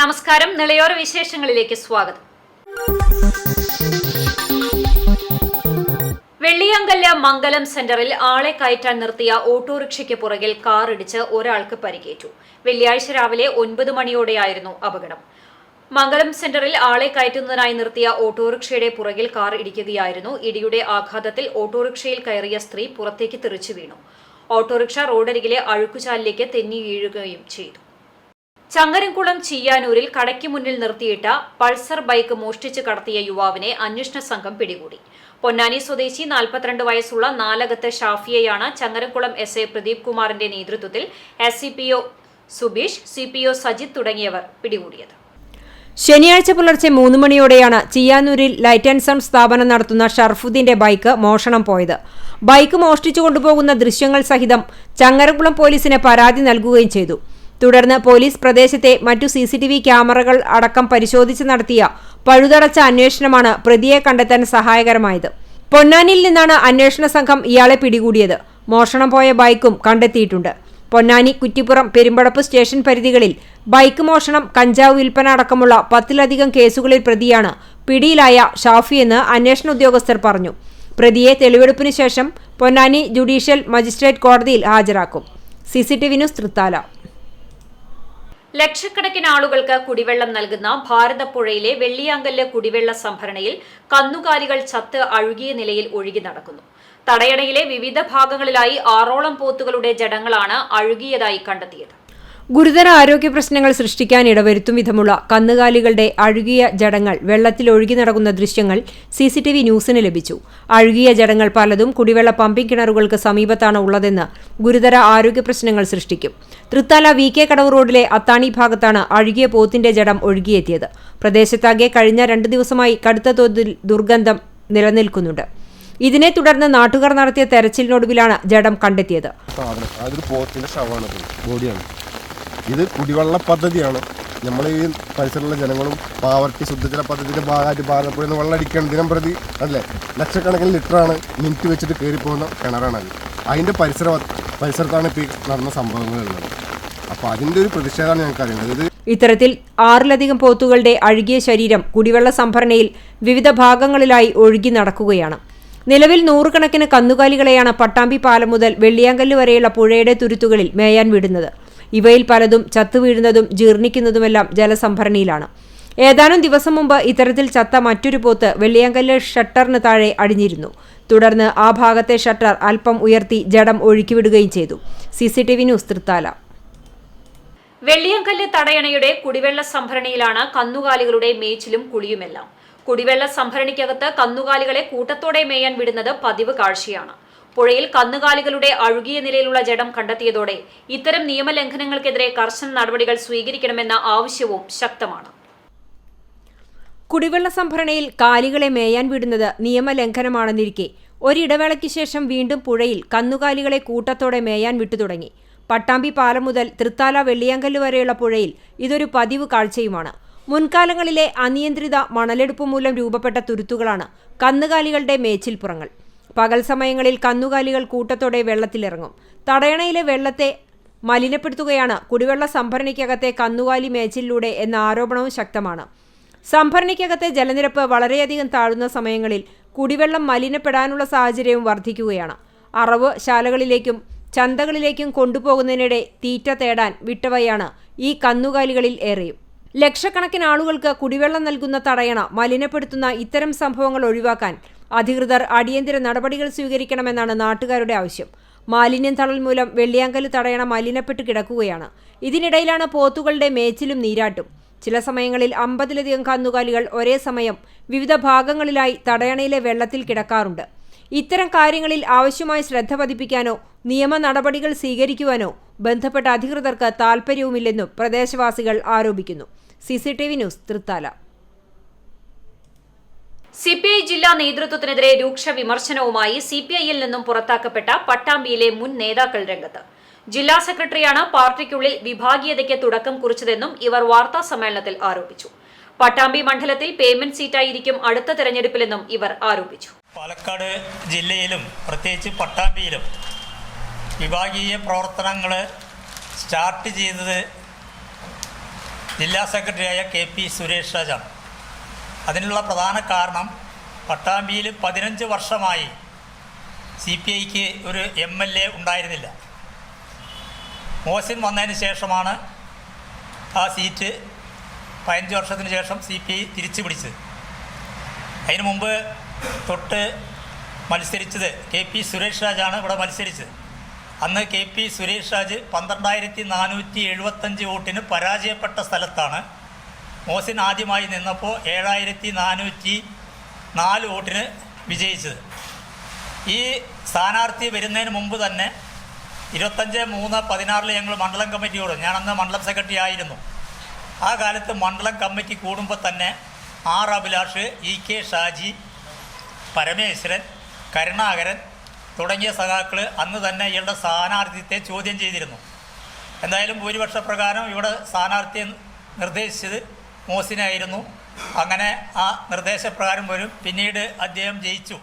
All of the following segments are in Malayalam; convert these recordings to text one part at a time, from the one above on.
നമസ്കാരം. നിളയോര വിശേഷങ്ങളിലേക്ക് സ്വാഗതം. വെള്ളിയാങ്കല്ല് മംഗലം സെന്ററിൽ ആളെ കയറ്റാൻ നിർത്തിയ ഓട്ടോറിക്ഷയ്ക്ക് പുറകിൽ കാറിടിച്ച് ഒരാൾക്ക് പരിക്കേറ്റു. വെള്ളിയാഴ്ച രാവിലെ 9 മണിയോടെയായിരുന്നു അപകടം. മംഗലം സെന്ററിൽ ആളെ കയറ്റുന്നതിനായി നിർത്തിയ ഓട്ടോറിക്ഷയുടെ പുറകിൽ കാർ ഇടിക്കുകയായിരുന്നു. ഇടിയുടെ ആഘാതത്തിൽ ഓട്ടോറിക്ഷയിൽ കയറിയ സ്ത്രീ പുറത്തേക്ക് തെറിച്ചു വീണു. ഓട്ടോറിക്ഷ റോഡരികിലെ അഴുക്കുചാലിലേക്ക് തെന്നി വീഴുകയും ചെയ്തു. ചങ്ങരംകുളം ചിയ്യാനൂരിൽ കടയ്ക്ക് മുന്നിൽ നിർത്തിയിട്ട പൾസർ ബൈക്ക് മോഷ്ടിച്ച് കടത്തിയ യുവാവിനെ അന്വേഷണ സംഘം പിടികൂടി. പൊന്നാനി സ്വദേശി 42 വയസ്സുള്ള നാലകത്ത് ഷാഫിയെയാണ് ചങ്ങരംകുളം എസ്ഐ പ്രദീപ് കുമാറിന്റെ നേതൃത്വത്തിൽ SCPO സുബീഷ്, CPO സജിത് തുടങ്ങിയവർ പിടികൂടിയത്. ശനിയാഴ്ച പുലർച്ചെ 3 മണിയോടെയാണ് ചിയ്യാനൂരിൽ ലൈറ്റ് ആൻഡ് സൗണ്ട് സ്ഥാപനം നടത്തുന്ന ഷർഫുദ്ദീന്റെ ബൈക്ക് മോഷണം പോയത്. ബൈക്ക് മോഷ്ടിച്ചു കൊണ്ടുപോകുന്ന ദൃശ്യങ്ങൾ സഹിതം ചങ്ങരംകുളം പോലീസിന് പരാതി നൽകുകയും ചെയ്തു. തുടർന്ന് പോലീസ് പ്രദേശത്തെ മറ്റു CCTV ക്യാമറകൾ അടക്കം പരിശോധിച്ച് നടത്തിയ പഴുതടച്ച അന്വേഷണമാണ് പ്രതിയെ കണ്ടെത്താൻ സഹായകരമായത്. പൊന്നാനിയിൽ നിന്നാണ് അന്വേഷണ സംഘം ഇയാളെ പിടികൂടിയത്. മോഷണം പോയ ബൈക്കും കണ്ടെത്തിയിട്ടുണ്ട്. പൊന്നാനി, കുറ്റിപ്പുറം, പെരുമ്പടപ്പ് സ്റ്റേഷൻ പരിധികളിൽ ബൈക്ക് മോഷണം, കഞ്ചാവ് വിൽപ്പന അടക്കമുള്ള 10ലധികം കേസുകളിൽ പ്രതിയാണ് പിടിയിലായ ഷാഫിയെന്ന് അന്വേഷണ ഉദ്യോഗസ്ഥർ പറഞ്ഞു. പ്രതിയെ തെളിവെടുപ്പിന് ശേഷം പൊന്നാനി ജുഡീഷ്യൽ മജിസ്ട്രേറ്റ് കോടതിയിൽ ഹാജരാക്കും. CCTV news Thrithala. ലക്ഷക്കണക്കിന് ആളുകൾക്ക് കുടിവെള്ളം നൽകുന്ന ഭാരതപ്പുഴയിലെ വെള്ളിയാങ്കല്ല് കുടിവെള്ള സംഭരണിയിൽ കന്നുകാലികൾ ചത്ത് അഴുകിയ നിലയിൽ ഒഴുകി നടക്കുന്നു. തടയണയിലെ വിവിധ ഭാഗങ്ങളിലായി 6ഓളം പോത്തുകളുടെ ജഡങ്ങളാണ് അഴുകിയതായി കണ്ടെത്തിയത്. ഗുരുതര ആരോഗ്യ പ്രശ്നങ്ങൾ സൃഷ്ടിക്കാൻ ഇടവരുത്തും വിധമുള്ള കന്നുകാലികളുടെ അഴുകിയ ജഡങ്ങൾ വെള്ളത്തിൽ ഒഴുകി നടക്കുന്ന ദൃശ്യങ്ങൾ CCTV ന്യൂസിന് ലഭിച്ചു. അഴുകിയ ജഡങ്ങൾ പലതും കുടിവെള്ള പമ്പിംഗ് കിണറുകൾക്ക് സമീപത്താണ് ഉള്ളതെന്ന് ഗുരുതര ആരോഗ്യ പ്രശ്നങ്ങൾ സൃഷ്ടിക്കും. തൃത്താല VK കടവ് റോഡിലെ അത്താണി ഭാഗത്താണ് അഴുകിയ പോത്തിന്റെ ജഡം ഒഴുകിയെത്തിയത്. പ്രദേശത്താകെ കഴിഞ്ഞ 2 ദിവസമായി കടുത്ത തോതിൽ ദുർഗന്ധം നിലനിൽക്കുന്നുണ്ട്. ഇതിനെ തുടർന്ന് നാട്ടുകാർ നടത്തിയ തെരച്ചിലിനൊടുവിലാണ് ജഡം കണ്ടെത്തിയത്. ഇത് കുടിവെള്ള പദ്ധതിയാണ്. നമ്മൾ ഈ പരിസരമുള്ള ജനങ്ങളും പാവർട്ടി ശുദ്ധജല പദ്ധതിയുടെ ഭാഗമായിട്ട് ഭാരതപ്പുഴയിൽ നിന്ന് വെള്ളം അടിക്കണം ദിനം പ്രതി അല്ലേ ലക്ഷക്കണക്കിന് ലിറ്ററാണ് മിനിറ്റ് വെച്ചിട്ട് കയറിപ്പോകുന്ന കിണറാണത്. അതിൻ്റെ പരിസരത്താണ് ഇപ്പോൾ നടന്ന സംഭവങ്ങളുള്ളത്. അപ്പോൾ അതിൻ്റെ ഒരു പ്രതിഷേധമാണ് ഞങ്ങൾക്ക് അറിയേണ്ടത്. ഇത്തരത്തിൽ 6ലധികം പോത്തുകളുടെ അഴുകിയ ശരീരം കുടിവെള്ള സംഭരണിയിൽ വിവിധ ഭാഗങ്ങളിലായി ഒഴുകി നടക്കുകയാണ്. നിലവിൽ 100 കണക്കിന് കന്നുകാലികളെയാണ് പട്ടാമ്പി പാലം മുതൽ വെള്ളിയാങ്കല്ല് വരെയുള്ള പുഴയുടെ തുരുത്തുകളിൽ മേയാൻ വിടുന്നത്. ഇവയിൽ പലതും ചത്തുവീഴുന്നതും ജീർണിക്കുന്നതുമെല്ലാം ജലസംഭരണിയിലാണ്. ഏതാനും ദിവസം മുമ്പ് ഇത്തരത്തിൽ ചത്ത മറ്റൊരു പോത്ത് വെള്ളിയാങ്കല്ല് ഷട്ടറിന് താഴെ അടിഞ്ഞിരുന്നു. തുടർന്ന് ആ ഭാഗത്തെ ഷട്ടർ അല്പം ഉയർത്തി ജഡം ഒഴുക്കിവിടുകയും ചെയ്തു. CCTV news Thrithala. വെള്ളിയാങ്കല്ല് തടയണയുടെ കുടിവെള്ള സംഭരണിയിലാണ് കന്നുകാലികളുടെ മേച്ചിലും കുളിയുമെല്ലാം. കുടിവെള്ള സംഭരണിക്കകത്ത് കന്നുകാലികളെ കൂട്ടത്തോടെ മേയാൻ വിടുന്നത് പതിവ് കാഴ്ചയാണ്. പുഴയിൽ കന്നുകാലികളുടെ അഴുകിയ നിലയിലുള്ള ജഡം കണ്ടെത്തിയതോടെ ഇത്തരം നിയമലംഘനങ്ങൾക്കെതിരെ കർശന നടപടികൾ സ്വീകരിക്കണമെന്ന ആവശ്യവും ശക്തമാണ്. കുടിവെള്ള സംഭരണിയിൽ കാലികളെ മേയാൻ വിടുന്നത് നിയമലംഘനമാണെന്നിരിക്കെ ഒരിടവേളയ്ക്ക് ശേഷം വീണ്ടും പുഴയിൽ കന്നുകാലികളെ കൂട്ടത്തോടെ മേയാൻ വിട്ടുതുടങ്ങി. പട്ടാമ്പി പാലം മുതൽ തൃത്താല വെള്ളിയാങ്കല്ല് വരെയുള്ള പുഴയിൽ ഇതൊരു പതിവ് കാഴ്ചയുമാണ്. മുൻകാലങ്ങളിലെ അനിയന്ത്രിത മണലെടുപ്പ് മൂലം രൂപപ്പെട്ട തുരുത്തുകളാണ് കന്നുകാലികളുടെ മേച്ചിൽപ്പുറങ്ങൾ. പകൽ സമയങ്ങളിൽ കന്നുകാലികൾ കൂട്ടത്തോടെ വെള്ളത്തിലിറങ്ങും. തടയണയിലെ വെള്ളത്തെ മലിനപ്പെടുത്തുകയാണ് കുടിവെള്ള സംഭരണിക്കകത്തെ കന്നുകാലി മേച്ചിലൂടെ എന്ന ആരോപണവും ശക്തമാണ്. സംഭരണിക്കകത്തെ ജലനിരപ്പ് വളരെയധികം താഴുന്ന സമയങ്ങളിൽ കുടിവെള്ളം മലിനപ്പെടാനുള്ള സാഹചര്യവും വർദ്ധിക്കുകയാണ്. അറവ് ശാലകളിലേക്കും ചന്തകളിലേക്കും കൊണ്ടുപോകുന്നതിനിടെ തീറ്റ തേടാൻ വിട്ടവയാണ് ഈ കന്നുകാലികളിൽ ഏറെയും. ലക്ഷക്കണക്കിന് ആളുകൾക്ക് കുടിവെള്ളം നൽകുന്ന തടയണ മലിനപ്പെടുത്തുന്ന ഇത്തരം സംഭവങ്ങൾ ഒഴിവാക്കാൻ അധികൃതർ അടിയന്തര നടപടികൾ സ്വീകരിക്കണമെന്നാണ് നാട്ടുകാരുടെ ആവശ്യം. മാലിന്യം തള്ളൽ മൂലം വെള്ളിയാങ്കല്ല് തടയണ മലിനപ്പെട്ട് കിടക്കുകയാണ്. ഇതിനിടയിലാണ് പോത്തുകളുടെ മേച്ചിലും നീരാട്ടും. ചില സമയങ്ങളിൽ 50ലധികം കന്നുകാലികൾ ഒരേ സമയം വിവിധ ഭാഗങ്ങളിലായി തടയണയിലെ വെള്ളത്തിൽ കിടക്കാറുണ്ട്. ഇത്തരം കാര്യങ്ങളിൽ ആവശ്യമായ ശ്രദ്ധ പതിപ്പിക്കാനോ നിയമ നടപടികൾ സ്വീകരിക്കുവാനോ ബന്ധപ്പെട്ട അധികൃതർക്ക് താൽപ്പര്യവുമില്ലെന്നും പ്രദേശവാസികൾ ആരോപിക്കുന്നു. CCTV news Thrithala. CPI ജില്ലാ നേതൃത്വത്തിനെതിരെ രൂക്ഷ വിമർശനവുമായി CPIയിൽ നിന്നും പുറത്താക്കപ്പെട്ട പട്ടാമ്പിയിലെ മുൻ നേതാക്കൾ രംഗത്ത്. ജില്ലാ സെക്രട്ടറിയാണ് പാർട്ടിക്കുള്ളിൽ വിഭാഗീയതയ്ക്ക് തുടക്കം കുറിച്ചതെന്നും ഇവർ വാർത്താ സമ്മേളനത്തിൽ ആരോപിച്ചു. പട്ടാമ്പി മണ്ഡലത്തിൽ പേയ്മെന്റ് സീറ്റായിരിക്കും അടുത്ത തെരഞ്ഞെടുപ്പിലെന്നും ഇവർ ആരോപിച്ചു. പാലക്കാട് ജില്ലയിലും പ്രത്യേകിച്ച് പട്ടാമ്പിയിലും വിഭാഗീയ പ്രവർത്തനങ്ങൾ സ്റ്റാർട്ട് ചെയ്തത് ജില്ലാ സെക്രട്ടറിയായ KP സുരേഷ് രാജാണ്. അതിനുള്ള പ്രധാന കാരണം പട്ടാമ്പിയിൽ 15 വർഷമായി CPIക്ക് ഒരു MLA ഉണ്ടായിരുന്നില്ല. മോഹസിൻ വന്നതിന് ശേഷമാണ് ആ സീറ്റ് 15 വർഷത്തിന് ശേഷം CPI തിരിച്ചു പിടിച്ചത്. അതിനു മുമ്പ് തൊട്ട് മത്സരിച്ചത് KP സുരേഷ് രാജാണ് ഇവിടെ മത്സരിച്ചത്. അന്ന് KP സുരേഷ് രാജ് 12,475 വോട്ടിന് പരാജയപ്പെട്ട സ്ഥലത്താണ് മോഹസിൻ ആദ്യമായി നിന്നപ്പോൾ 7,404 വോട്ടിന് വിജയിച്ചത്. ഈ സ്ഥാനാർത്ഥി വരുന്നതിന് മുമ്പ് തന്നെ 25/3/16 ഞങ്ങൾ മണ്ഡലം കമ്മിറ്റി കൂടും. ഞാനന്ന് മണ്ഡലം സെക്രട്ടറി ആയിരുന്നു. ആ കാലത്ത് മണ്ഡലം കമ്മിറ്റി കൂടുമ്പോൾ തന്നെ R. അഭിലാഷ്, EK ഷാജി, പരമേശ്വരൻ, കരുണാകരൻ തുടങ്ങിയ സഖാക്കൾ അന്ന് തന്നെ ഇയാളുടെ സ്ഥാനാർത്ഥിത്വത്തെ ചോദ്യം ചെയ്തിരുന്നു. എന്തായാലും ഭൂരിപക്ഷപ്രകാരം ഇവിടെ സ്ഥാനാർത്ഥിയെ നിർദ്ദേശിച്ചത് മോഹസിനായിരുന്നു. അങ്ങനെ ആ നിർദ്ദേശപ്രകാരം വരും. പിന്നീട് അദ്ദേഹം ജയിച്ചു.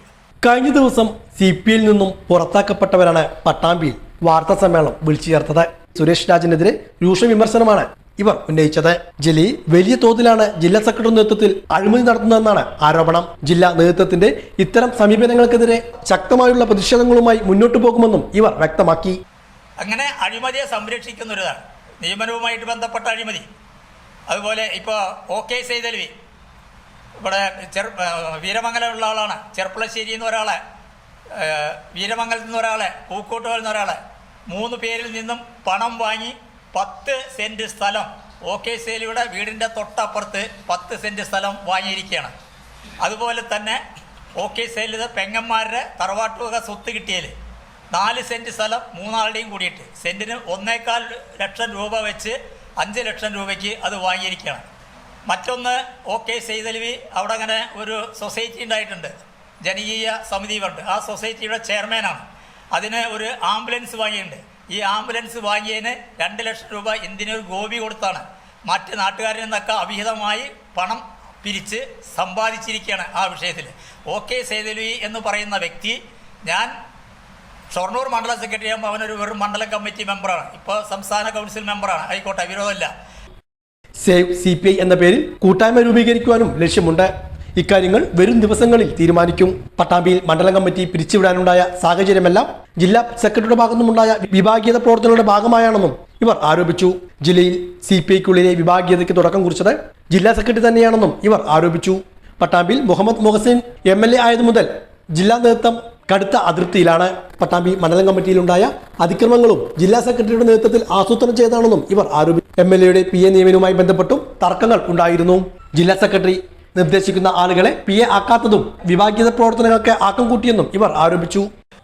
കഴിഞ്ഞ ദിവസം CPIയിൽ നിന്നും പുറത്താക്കപ്പെട്ടവരാണ് പട്ടാമ്പിയിൽ വാർത്താ സമ്മേളനം വിളിച്ചു ചേർത്തത്. സുരേഷ് രാജിനെതിരെ രൂക്ഷ വിമർശനമാണ് ഇവർ ഉന്നയിച്ചത്. ജില്ലയിൽ വലിയ തോതിലാണ് ജില്ലാ സെക്രട്ടറി നേതൃത്വത്തിൽ അഴിമതി നടത്തുന്നതെന്നാണ് ആരോപണം. ജില്ലാ നേതൃത്വത്തിന്റെ ഇത്തരം സമീപനങ്ങൾക്കെതിരെ ശക്തമായുള്ള പ്രതിഷേധങ്ങളുമായി മുന്നോട്ടു പോകുമെന്നും ഇവർ വ്യക്തമാക്കി. അങ്ങനെ അഴിമതിയെ സംരക്ഷിക്കുന്നൊരിതാണ് നിയമനവുമായിട്ട് ബന്ധപ്പെട്ട അഴിമതി. അതുപോലെ ഇപ്പോൾ OK സൈതലവി ഇവിടെ വീരമംഗലമുള്ള ആളാണ്. ചെർപ്പളശ്ശേരിയിൽ നിന്ന് ഒരാളെ, വീരമംഗലത്തിൽ നിന്ന് ഒരാളെ, പൂക്കോട്ടുകളിൽ നിന്ന് ഒരാളെ, 3 പേരിൽ നിന്നും പണം വാങ്ങി 10 സെൻറ്റ് സ്ഥലം OK സൈതലവിയുടെ വീടിൻ്റെ തൊട്ടപ്പുറത്ത് 10 സെൻറ്റ് സ്ഥലം വാങ്ങിയിരിക്കുകയാണ്. അതുപോലെ തന്നെ OK സൈതലവിയുടെ പെങ്ങന്മാരുടെ തറവാട്ടുവക സ്വത്ത് കിട്ടിയതിൽ 4 സെൻറ്റ് സ്ഥലം 3 ആളുടെയും കൂടിയിട്ട് സെൻറ്റിന് 1.25 ലക്ഷം രൂപ വെച്ച് 5 ലക്ഷം രൂപയ്ക്ക് അത് വാങ്ങിയിരിക്കുകയാണ്. മറ്റൊന്ന് OK സൈതലവി അവിടെ അങ്ങനെ ഒരു സൊസൈറ്റി ഉണ്ടായിട്ടുണ്ട്, ജനകീയ സമിതി ഫണ്ട്. ആ സൊസൈറ്റിയുടെ ചെയർമാനാണ്. അതിന് ഒരു ആംബുലൻസ് വാങ്ങിയിട്ടുണ്ട്. ഈ ആംബുലൻസ് വാങ്ങിയതിന് 2 ലക്ഷം രൂപ എന്തിനൊരു ഗോപി കൊടുത്താണ്. മറ്റ് നാട്ടുകാരിൽ നിന്നൊക്കെ അവിഹിതമായി പണം പിരിച്ച് സമ്പാദിച്ചിരിക്കുകയാണ്. ആ വിഷയത്തിൽ OK സൈതലവി എന്ന് പറയുന്ന വ്യക്തി, ഞാൻ ഷൊർണൂർ മണ്ഡലം സെക്രട്ടറി ആകുമ്പോൾ അവനൊരു വെറും മണ്ഡലം കമ്മിറ്റി മെമ്പറാണ്. ഇപ്പോൾ സംസ്ഥാന കൗൺസിൽ മെമ്പറാണ്. ആയിക്കോട്ടെ, വിരോധമില്ല. സേവ് CPI എന്ന പേരിൽ കൂട്ടായ്മ രൂപീകരിക്കുവാനും ലക്ഷ്യമുണ്ട്. ഇക്കാര്യങ്ങൾ വരും ദിവസങ്ങളിൽ തീരുമാനിക്കും. പട്ടാമ്പിയിൽ മണ്ഡലം കമ്മിറ്റി പിരിച്ചുവിടാനുണ്ടായ സാഹചര്യമെല്ലാം ജില്ലാ സെക്രട്ടറിയുടെ ഭാഗത്തുനിന്നുണ്ടായ വിഭാഗീയത പ്രവർത്തനങ്ങളുടെ ഭാഗമായാണെന്നും ഇവർ ആരോപിച്ചു. ജില്ലയിൽ CPIക്കുള്ളിലെ വിഭാഗീയതയ്ക്ക് തുടക്കം കുറിച്ചത് ജില്ലാ സെക്രട്ടറി തന്നെയാണെന്നും ഇവർ ആരോപിച്ചു. പട്ടാമ്പിയിൽ മുഹമ്മദ് മുഹസിൻ MLA ആയതു മുതൽ ജില്ലാ നേതൃത്വം കടുത്ത അതൃപ്തിയിലാണ്. പട്ടാമ്പി മണ്ഡലം കമ്മിറ്റിയിലുണ്ടായ അതിക്രമങ്ങളും ജില്ലാ സെക്രട്ടറിയുടെ നേതൃത്വത്തിൽ ആസൂത്രണം ചെയ്തതാണെന്നും ഇവർ ആരോപിച്ചു. MLAയുടെ PA നിയമനവുമായി ബന്ധപ്പെട്ടും തർക്കങ്ങൾ ഉണ്ടായിരുന്നു. ജില്ലാ സെക്രട്ടറി നിർദ്ദേശിക്കുന്ന ആളുകളെ PA ആക്കാത്തതും വിഭാഗീയത പ്രവർത്തനങ്ങൾക്ക് ആക്കം കൂട്ടിയെന്നും ഇവർ ആരോപിച്ചു.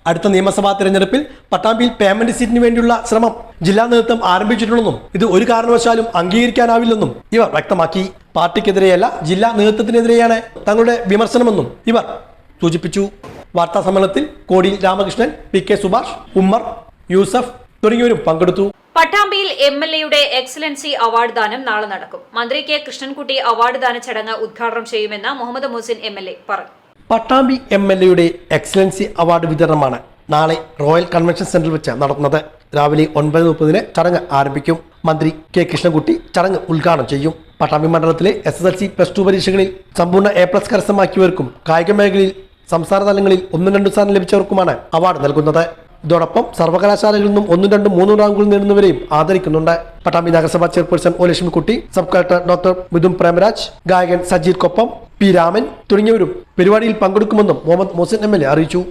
അടുത്ത നിയമസഭാ തെരഞ്ഞെടുപ്പിൽ പട്ടാമ്പിയിൽ പേയ്മെന്റ് സീറ്റിന് വേണ്ടിയുള്ള ശ്രമം ജില്ലാ നേതൃത്വം ആരംഭിച്ചിട്ടുണ്ടെന്നും ഇത് ഒരു കാരണവശാലും അംഗീകരിക്കാനാവില്ലെന്നും ഇവർ വ്യക്തമാക്കി. പാർട്ടിക്കെതിരെയല്ല, ജില്ലാ നേതൃത്വത്തിനെതിരെയാണ് തങ്ങളുടെ വിമർശനമെന്നും ഇവർ സൂചിപ്പിച്ചു. വാർത്താ സമ്മേളനത്തിൽ കോടിയിൽ രാമകൃഷ്ണൻ, PK സുഭാഷ്, ഉമ്മർ, യൂസഫ് തുടങ്ങിയവരും പങ്കെടുത്തു. പട്ടാമ്പിയിൽ MLAയുടെ എക്സലൻസി അവാർഡ് ദാനം നാളെ നടക്കും. മന്ത്രി K. കൃഷ്ണൻകുട്ടി അവാർഡ് ദാന ചടങ്ങ് ഉദ്ഘാടനം ചെയ്യുമെന്ന് മുഹമ്മദ് മുഹസിൻ MLA പറഞ്ഞു. പട്ടാമ്പി MLAയുടെ എക്സലൻസി അവാർഡ് വിതരണമാണ് നാളെ റോയൽ കൺവെൻഷൻ സെന്ററിൽ വെച്ച് നടത്തുന്നത്. രാവിലെ 9:30 ചടങ്ങ് ആരംഭിക്കും. മന്ത്രി K. കൃഷ്ണൻകുട്ടി ചടങ്ങ് ഉദ്ഘാടനം ചെയ്യും. പട്ടാമ്പി മണ്ഡലത്തിലെ SSLC +2 പരീക്ഷകളിൽ സമ്പൂർണ്ണ A+ കരസ്ഥമാക്കിയവർക്കും കായിക മേഖലയിൽ സംസ്ഥാന തലങ്ങളിൽ 1-2 സ്ഥാനം ലഭിച്ചവർക്കുമാണ് അവാർഡ് നൽകുന്നത്. ഇതോടൊപ്പം സർവകലാശാലകളിൽ നിന്നും 1, 2, 3 റാങ്കുകൾ നേടുന്നവരെയും ആദരിക്കുന്നുണ്ട്. പട്ടാമ്പി നഗരസഭാ chairperson O. Lakshmikutty, sub collector doctor Mithun Premaraj, ഗായകൻ സജീർ കൊപ്പം, P. രാമൻ തുടങ്ങിയവരും പരിപാടിയിൽ പങ്കെടുക്കുമെന്നും മുഹമ്മദ് മുഹസിൻ MLA അറിയിച്ചു.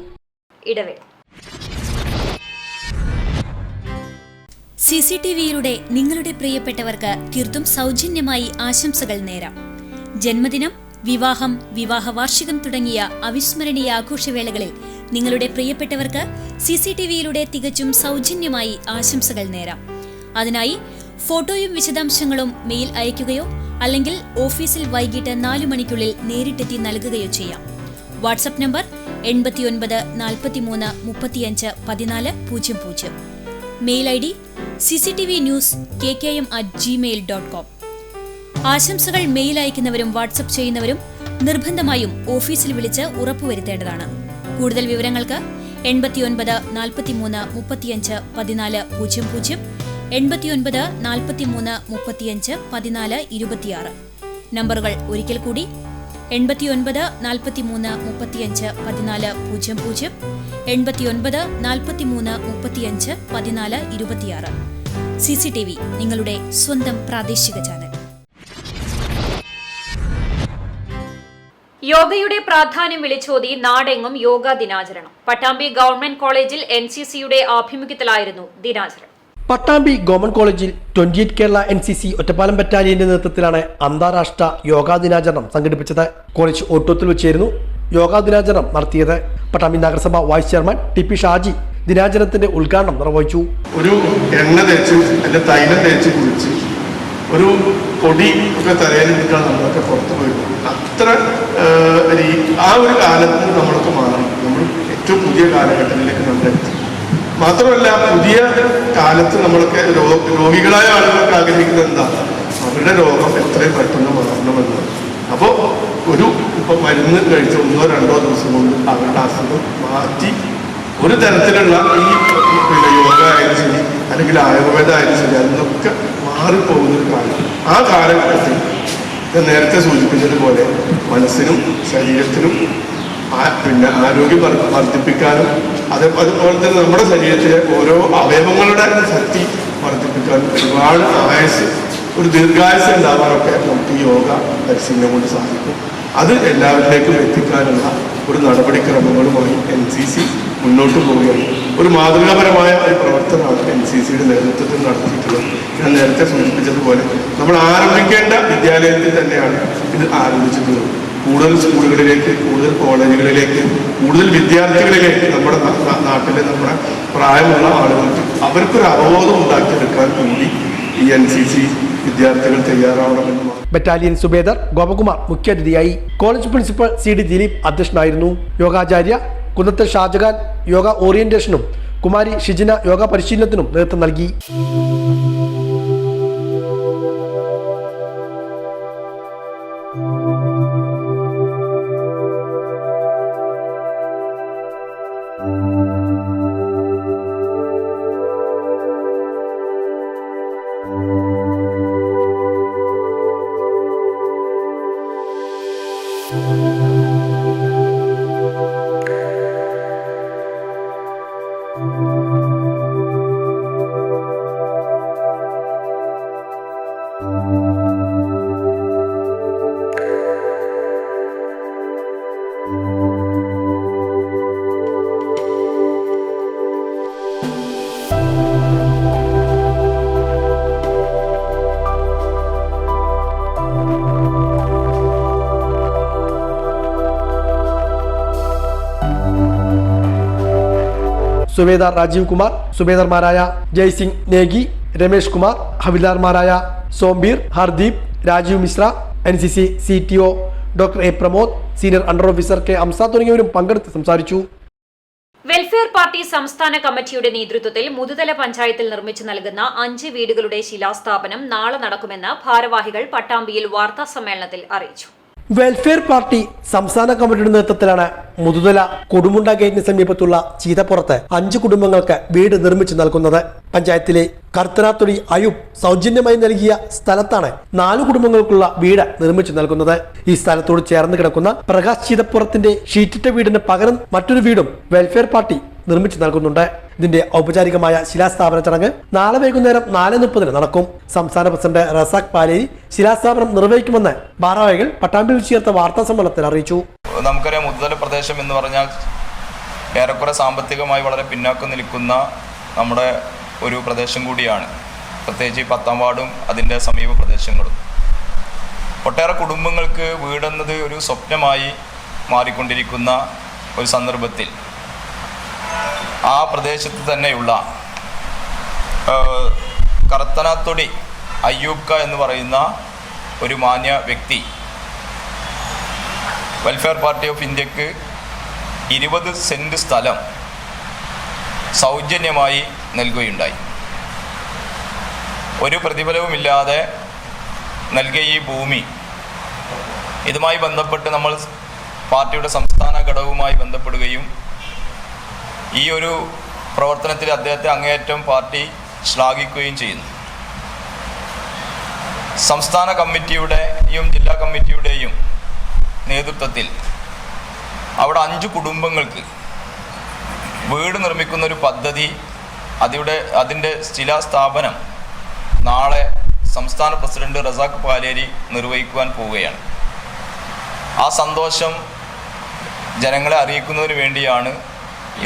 CCTVയിലൂടെ നിങ്ങളുടെ പ്രിയപ്പെട്ടവർക്ക് തീർത്തും സൗജന്യമായി ആശംസകൾ നേരാം. ജന്മദിനം, വിവാഹം, വിവാഹ വാർഷികം തുടങ്ങിയ അവിസ്മരണീയ ആഘോഷവേളകളിൽ നിങ്ങളുടെ പ്രിയപ്പെട്ടവർക്ക് CCTVയിലൂടെ തികച്ചും സൗജന്യമായി ആശംസകൾ നേരാം. അതിനായി ഫോട്ടോയും വിശദാംശങ്ങളും മെയിൽ അയയ്ക്കുകയോ അല്ലെങ്കിൽ ഓഫീസിൽ വൈകിട്ട് 4 മണിക്കുള്ളിൽ നേരിട്ടെത്തി നൽകുകയോ ചെയ്യാം. WhatsApp number 89 43 35 14 00. Mail ID cctvnews@gmail.com. ആശംസകൾ മെയിൽ അയക്കുന്നവരും വാട്സ്ആപ്പ് ചെയ്യുന്നവരും നിർബന്ധമായും ഓഫീസിൽ വിളിച്ച് ഉറപ്പുവരുത്തേണ്ടതാണ്. കൂടുതൽ വിവരങ്ങൾക്ക് 89 43 35 14 00, 89 43 35 14 26. നമ്പറുകൾ ഒരിക്കൽ കൂടി 89 43 35 14 00, 89 43 35 14 26. CCTV, നിങ്ങളുടെ സ്വന്തം പ്രാദേശിക ചാനൽ. യോഗയുടെ പ്രാധാന്യം വിളിച്ചോതി നാടെങ്ങും യോഗാ ദിനാചരണം. പട്ടാമ്പി ഗവൺമെന്റ് കോളേജിൽ NCCയുടെ ആഭിമുഖ്യത്തിലായിരുന്നു ദിനാചരണം. പട്ടാമ്പി ഗവൺമെന്റ് കോളേജിൽ 28 കേരള NCC ഒറ്റപ്പാലം ബറ്റാലിയന്റെ നേതൃത്വത്തിലാണ് അന്താരാഷ്ട്ര യോഗാ ദിനാചരണം സംഘടിപ്പിച്ചത്. കോളേജ് ഓട്ടോത്തിൽ വെച്ചായിരുന്നു യോഗാ ദിനാചരണം നടത്തിയത്. പട്ടാമ്പി നഗരസഭ വൈസ് ചെയർമാൻ TP ഷാജി ദിനാചരണത്തിന്റെ ഉദ്ഘാടനം നിർവഹിച്ചു. ഒരു എണ്ണ തേച്ച് അല്ലെ തൈലം തേച്ച് കുളിച്ച് ഒരു പൊടി ഒക്കെ തലയിലിട്ടാണ് നമ്മളൊക്കെ പുറത്തു പോയത്. അത്ര ആ ഒരു കാലത്ത് നമ്മളൊക്കെ മാറി. നമ്മൾ ഏറ്റവും പുതിയ കാലഘട്ടത്തിലേക്ക് നമ്മളെത്തി. മാത്രമല്ല, പുതിയ കാലത്ത് നമ്മളൊക്കെ രോഗികളായ ആളുകൾക്ക് ആഗ്രഹിക്കുന്നത് എന്താ? അവരുടെ രോഗം എത്രയും പെട്ടെന്ന് മാറണമെന്ന്. അപ്പോൾ ഇപ്പം മരുന്ന് കഴിച്ച 1-2 ദിവസം കൊണ്ട് അവരുടെ അസുഖം മാറ്റി ഒരു തരത്തിലുള്ള ഈ യോഗ ആയാലും ശരി അല്ലെങ്കിൽ ആയുർവേദം ആയാലും ശരി അതിനൊക്കെ മാറിപ്പോകുന്നൊരു കാലം. ആ കാലഘട്ടത്തിൽ ഞാൻ നേരത്തെ സൂചിപ്പിച്ചതുപോലെ മനസ്സിനും ശരീരത്തിനും ആരോഗ്യം വർദ്ധിപ്പിക്കാനും അതുപോലെ തന്നെ നമ്മുടെ ശരീരത്തിലെ ഓരോ അവയവങ്ങളുടെ ശക്തി വർദ്ധിപ്പിക്കാനും ഒരുപാട് ഒരു ദീർഘായുസ് ഉണ്ടാവാനൊക്കെ നമുക്ക് ഈ യോഗ പരിശീലനം കൊണ്ട് സാധിക്കും. അത് എല്ലാവരിലേക്കും എത്തിക്കാനുള്ള ഒരു നടപടിക്രമങ്ങളുമായി NCC മുന്നോട്ട് പോവുകയാണ്. ഒരു മാതൃകാപരമായ ഒരു പ്രവർത്തനമാണ് NCCയുടെ നേതൃത്വത്തിൽ നടത്തിയിട്ടുള്ളത്. ഞാൻ നേരത്തെ സൂചിപ്പിച്ചതുപോലെ നമ്മൾ ആരംഭിക്കേണ്ട വിദ്യാലയത്തിൽ തന്നെയാണ് ഇത് ആരംഭിച്ചിട്ടുള്ളത്. കൂടുതൽ സ്കൂളുകളിലേക്ക്, കൂടുതൽ കോളേജുകളിലേക്ക്, കൂടുതൽ വിദ്യാർത്ഥികളിലേക്ക് നമ്മുടെ നാട്ടിലെ നമ്മുടെ പ്രായമുള്ള ആളുകൾക്ക് അവർക്കൊരു അവബോധം ഉണ്ടാക്കിയെടുക്കാൻ കൂടി ഈ NCC വിദ്യാർത്ഥികൾ തയ്യാറാവണമെന്ന്. ബറ്റാലിയൻ സുബേദർ ഗോപകുമാർ മുഖ്യാതിഥിയായി. കോളേജ് പ്രിൻസിപ്പൽ CD ദിലീപ് അധ്യക്ഷനായിരുന്നു. യോഗാചാര്യ കുന്നത്തെ ഷാജഹാൻ യോഗ ഓറിയന്റേഷനും കുമാരി ഷിജിന യോഗ പരിശീലനത്തിനും നേതൃത്വം നൽകി. സുബേദാർ രാജീവ് കുമാർ, സുബേദർമാരായ ജയ്സിംഗ് നേഗി, രമേഷ് കുമാർ, ഹവിൽദാർമാരായ Sombir, Hardeep, Rajeev Mishra, NCC CTO doctor A Pramod, senior under officer K Amsa തുടങ്ങിയവരും പങ്കെടുത്ത് സംസാരിച്ചു. വെൽഫെയർ പാർട്ടി സംസ്ഥാന കമ്മിറ്റിയുടെ നേതൃത്വത്തിൽ മുതുതല പഞ്ചായത്തിൽ നിർമ്മിച്ചു നൽകുന്ന 5 വീടുകളുടെ ശിലാസ്ഥാപനം നാളെ നടക്കുമെന്ന് ഭാരവാഹികൾ പട്ടാമ്പിയിൽ വാർത്താസമ്മേളനത്തിൽ അറിയിച്ചു. വെൽഫെയർ പാർട്ടി സംസ്ഥാന കമ്മിറ്റിയുടെ നേതൃത്വത്തിലാണ് മുതുതല കൊടുമുണ്ട ഗേറ്റിന് സമീപത്തുള്ള ചീതപ്പുറത്ത് 5 കുടുംബങ്ങൾക്ക് വീട് നിർമ്മിച്ചു നൽകുന്നത്. പഞ്ചായത്തിലെ കർത്തനാത്തൊടി അയൂബ് സൗജന്യമായി നൽകിയ സ്ഥലത്താണ് 4 കുടുംബങ്ങൾക്കുള്ള വീട് നിർമ്മിച്ചു നൽകുന്നത്. ഈ സ്ഥലത്തോട് ചേർന്ന് കിടക്കുന്ന പ്രകാശ് ചീതപ്പുറത്തിന്റെ ഷീറ്റിട്ട വീടിന് പകരം മറ്റൊരു വീടും വെൽഫെയർ പാർട്ടി നിർമ്മിച്ചു നൽകുന്നുണ്ട്. ഇതിന്റെ ഔപചാരികമായ ശിലാസ്ഥാപന ചടങ്ങ് നാളെ വൈകുന്നേരം 4:30 നടക്കും. സംസ്ഥാന പ്രസിഡന്റ് റസാഖ് പാലേരി ശിലാസ്ഥാപനം നിർവഹിക്കുമെന്ന് ഭാരവാഹികൾ പട്ടാമ്പിയിൽ ചേർത്ത വാർത്താ സമ്മേളനത്തിൽ അറിയിച്ചു. നമുക്കറിയാം, മുതുതല പ്രദേശം എന്ന് പറഞ്ഞാൽ ഏറെക്കുറെ സാമ്പത്തികമായി വളരെ പിന്നാക്കം നിൽക്കുന്ന നമ്മുടെ ഒരു പ്രദേശം കൂടിയാണ്. പ്രത്യേകിച്ച് 10ാം വാർഡും അതിൻ്റെ സമീപ പ്രദേശങ്ങളും. ഒട്ടേറെ കുടുംബങ്ങൾക്ക് വീടെന്നത് ഒരു സ്വപ്നമായി മാറിക്കൊണ്ടിരിക്കുന്ന ഒരു സന്ദർഭത്തിൽ ആ പ്രദേശത്ത് തന്നെയുള്ള കർത്തനാത്തൊടി അയ്യൂബ്ക എന്ന് പറയുന്ന ഒരു മാന്യ വ്യക്തി വെൽഫെയർ പാർട്ടി ഓഫ് ഇന്ത്യക്ക് 20 സെന്റ് സ്ഥലം സൗജന്യമായി നൽകുകയുണ്ടായി. ഒരു പ്രതിഫലവുമില്ലാതെ നൽകിയ ഈ ഭൂമി ഇതുമായി ബന്ധപ്പെട്ട് നമ്മൾ പാർട്ടിയുടെ സംസ്ഥാന ഘടകവുമായി ബന്ധപ്പെടുകയും ഈ ഒരു പ്രവർത്തനത്തിൽ അദ്ദേഹത്തെ അങ്ങേയറ്റം പാർട്ടി ശ്ലാഘിക്കുകയും ചെയ്യുന്നു. സംസ്ഥാന കമ്മിറ്റിയുടെയും ജില്ലാ കമ്മിറ്റിയുടെയും നേതൃത്വത്തിൽ അവിടെ 5 കുടുംബങ്ങൾക്ക് വീട് നിർമ്മിക്കുന്നൊരു പദ്ധതി അതിൻ്റെ ശിലാസ്ഥാപനം നാളെ സംസ്ഥാന പ്രസിഡന്റ് റസാഖ് പാലേരി നിർവഹിക്കുവാൻ പോവുകയാണ്. ആ സന്തോഷം ജനങ്ങളെ അറിയിക്കുന്നതിന് വേണ്ടിയാണ്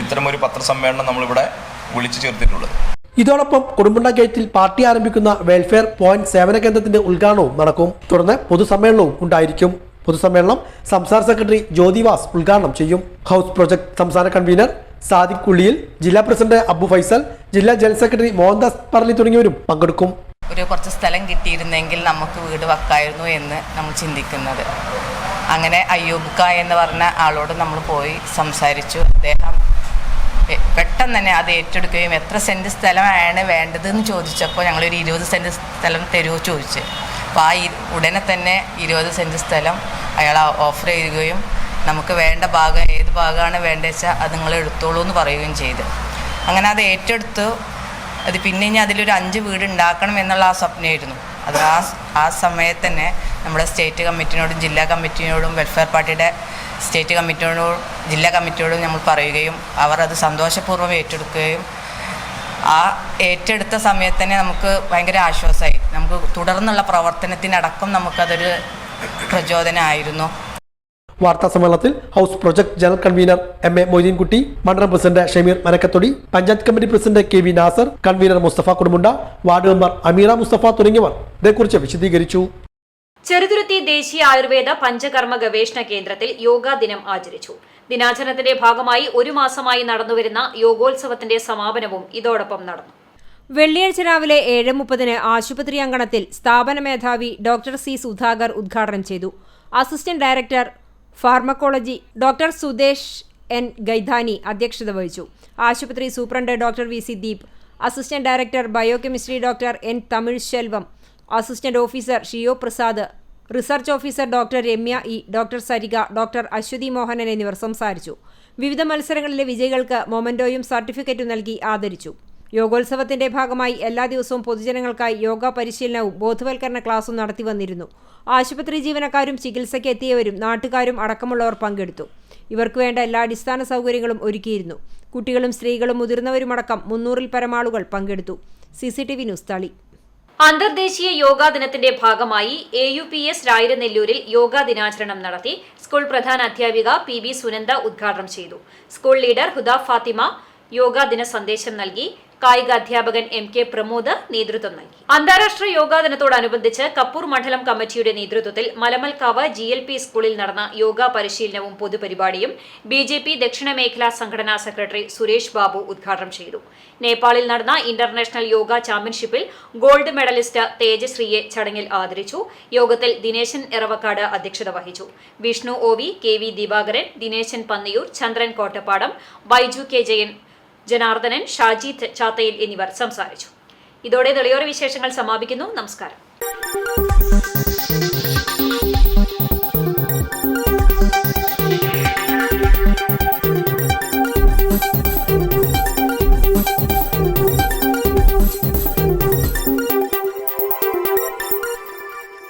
ഇത്തരമൊരു പത്രസമ്മേളനം നമ്മളിവിടെ വിളിച്ചു ചേർത്തിട്ടുള്ളത്. ഇതോടൊപ്പം കുടുംബണ്ട ഗേറ്റിൽ പാർട്ടി ആരംഭിക്കുന്ന വെൽഫെയർ പോയിന്റ് സേവന കേന്ദ്രത്തിന്റെ ഉദ്ഘാടനവും നടക്കും. തുടർന്ന് പൊതുസമ്മേളനവും ഉണ്ടായിരിക്കും. പൊതുസമ്മേളനം സംസ്ഥാന സെക്രട്ടറി ജ്യോതിവാസ് ഉദ്ഘാടനം ചെയ്യും. ഹൗസ് പ്രൊജക്ട് സംസ്ഥാന കൺവീനർ സാദിഖ് കുള്ളിയിൽ, ജില്ലാ പ്രസിഡന്റ് അബു ഫൈസൽ, ജില്ലാ ജനറൽ സെക്രട്ടറി മോഹൻദാസ് പറളി തുടങ്ങിയവരും പങ്കെടുക്കും. കുറച്ച് സ്ഥലം കിട്ടിയിരുന്നെങ്കിൽ നമുക്ക് വീട് വെക്കായിരുന്നു എന്ന് നമ്മൾ ചിന്തിക്കുന്നത്. അങ്ങനെ അയ്യൂബ്ക്ക എന്ന് പറഞ്ഞ ആളോട് നമ്മൾ പോയി സംസാരിച്ചു. അദ്ദേഹം പെട്ടെന്ന് തന്നെ അത് ഏറ്റെടുക്കുകയും എത്ര സെൻറ്റ് സ്ഥലമാണ് വേണ്ടതെന്ന് ചോദിച്ചപ്പോൾ ഞങ്ങളൊരു 20 സെൻറ്റ് സ്ഥലം തരുമോ ചോദിച്ചു. അപ്പോൾ ഉടനെ തന്നെ 20 സെൻറ്റ് സ്ഥലം അയാൾ ഓഫർ ചെയ്യുകയും നമുക്ക് വേണ്ട ഭാഗം ഏത് ഭാഗമാണ് വേണ്ടത് വെച്ചാൽ അത് നിങ്ങൾ എടുത്തോളൂ എന്ന് പറയുകയും ചെയ്തു. അങ്ങനെ അത് ഏറ്റെടുത്തു. അത് പിന്നെ ഇനി അതിലൊരു 5 വീട് ഉണ്ടാക്കണം എന്നുള്ള ആ സ്വപ്നമായിരുന്നു. അത് ആ സമയത്ത് തന്നെ നമ്മുടെ സ്റ്റേറ്റ് കമ്മിറ്റിനോടും ജില്ലാ കമ്മിറ്റിനോടും വെൽഫെയർ പാർട്ടിയുടെ സ്റ്റേറ്റ് കമ്മിറ്റിയോടും ജില്ലാ കമ്മിറ്റിയോടും നമ്മൾ പറയുകയും അവർ അത് സന്തോഷപൂർവ്വം ഏറ്റെടുക്കുകയും ആ ഏറ്റെടുത്ത സമയത്ത് തന്നെ നമുക്ക് ഭയങ്കര ആശ്വാസമായി. നമുക്ക് തുടർന്നുള്ള പ്രവർത്തനത്തിനടക്കം നമുക്കതൊരു പ്രചോദനമായിരുന്നു. വാർത്താ സമ്മേളനത്തിൽ house project general convener M A Moideenkutty, മണ്ഡലം president Shameer Manakkathodi, panchayat committee president KV Nasar, convener Musthafa Kudumunda, ward member Ameera Musthafa തുടങ്ങിയവർ ഇതേക്കുറിച്ച് വിശദീകരിച്ചു. ചെറുതുരുത്തി ദേശീയ ആയുർവേദ പഞ്ചകർമ്മ ഗവേഷണ കേന്ദ്രത്തിൽ യോഗാ ദിനം ആചരിച്ചു. ദിനാചരണത്തിന്റെ ഭാഗമായി 1 മാസമായി നടന്നുവരുന്ന യോഗോത്സവത്തിന്റെ സമാപനവും ഇതോടൊപ്പം നടന്നു. വെള്ളിയാഴ്ച രാവിലെ 7:30 ആശുപത്രി അങ്കണത്തിൽ സ്ഥാപന മേധാവി ഡോക്ടർ C സുധാകർ ഉദ്ഘാടനം ചെയ്തു. Assistant director pharmacology doctor Sudesh N Gaidhani അധ്യക്ഷത വഹിച്ചു. ആശുപത്രി superintendent doctor VC Deep, assistant director biochemistry doctor N Tamil Selvam, assistant officer Shiyo Prasad, research officer doctor Ramya E, doctor Sarika, doctor Aswathy Mohanan എന്നിവർ സംസാരിച്ചു. വിവിധ മത്സരങ്ങളിലെ വിജയികൾക്ക് മൊമന്റോയും സർട്ടിഫിക്കറ്റും നൽകി ആദരിച്ചു. യോഗോത്സവത്തിന്റെ ഭാഗമായി എല്ലാ ദിവസവും പൊതുജനങ്ങൾക്കായി യോഗ പരിശീലനവും ബോധവൽക്കരണ ക്ലാസും നടത്തി വന്നിരുന്നു. ആശുപത്രി ജീവനക്കാരും ചികിത്സയ്ക്ക് എത്തിയവരും നാട്ടുകാരും അടക്കമുള്ളവർ പങ്കെടുത്തു. ഇവർക്ക് വേണ്ട എല്ലാ അടിസ്ഥാന സൗകര്യങ്ങളും ഒരുക്കിയിരുന്നു. കുട്ടികളും സ്ത്രീകളും മുതിർന്നവരുമടക്കം 300-ൽ പരം ആളുകൾ പങ്കെടുത്തു. CCTV ന്യൂസ് തളി. അന്തർദേശീയ യോഗാ ദിനത്തിന്റെ ഭാഗമായി AUPS രായിരനെല്ലൂരിൽ യോഗാ ദിനാചരണം നടത്തി. സ്കൂൾ പ്രധാന അധ്യാപിക PB സുനന്ദ ഉദ്ഘാടനം ചെയ്തു. സ്കൂൾ ലീഡർ ഹുദ ഫാത്തിമ യോഗാ ദിന സന്ദേശം നൽകി. കായിക അധ്യാപകൻ MK പ്രമോദ് നേതൃത്വം നൽകി. അന്താരാഷ്ട്ര യോഗാ ദിനത്തോടനുബന്ധിച്ച് കപ്പൂർ മണ്ഡലം കമ്മിറ്റിയുടെ നേതൃത്വത്തിൽ മലമൽക്കാവ് GLP സ്കൂളിൽ നടന്ന യോഗാ പരിശീലനവും പൊതുപരിപാടിയും BJP ദക്ഷിണ മേഖലാ സംഘടനാ സെക്രട്ടറി സുരേഷ് ബാബു ഉദ്ഘാടനം ചെയ്തു. നേപ്പാളിൽ നടന്ന ഇന്റർനാഷണൽ യോഗ ചാമ്പ്യൻഷിപ്പിൽ ഗോൾഡ് മെഡലിസ്റ്റ് തേജശ്രീയെ ചടങ്ങിൽ ആദരിച്ചു. യോഗത്തിൽ ദിനേശൻ എറവക്കാട് അധ്യക്ഷത വഹിച്ചു. വിഷ്ണു OV, KV ദിവാകരൻ, ദിനേശൻ പന്നിയൂർ, ചന്ദ്രൻ കോട്ടപ്പാടം, ബൈജു K ജയൻ, ജനാർദ്ദനൻ, ഷാജി ചാത്തയിൽ എന്നിവർ സംസാരിച്ചു. ഇതോടെ തെളിയോര വിശേഷങ്ങൾ സമാപിക്കുന്നു. നമസ്കാരം.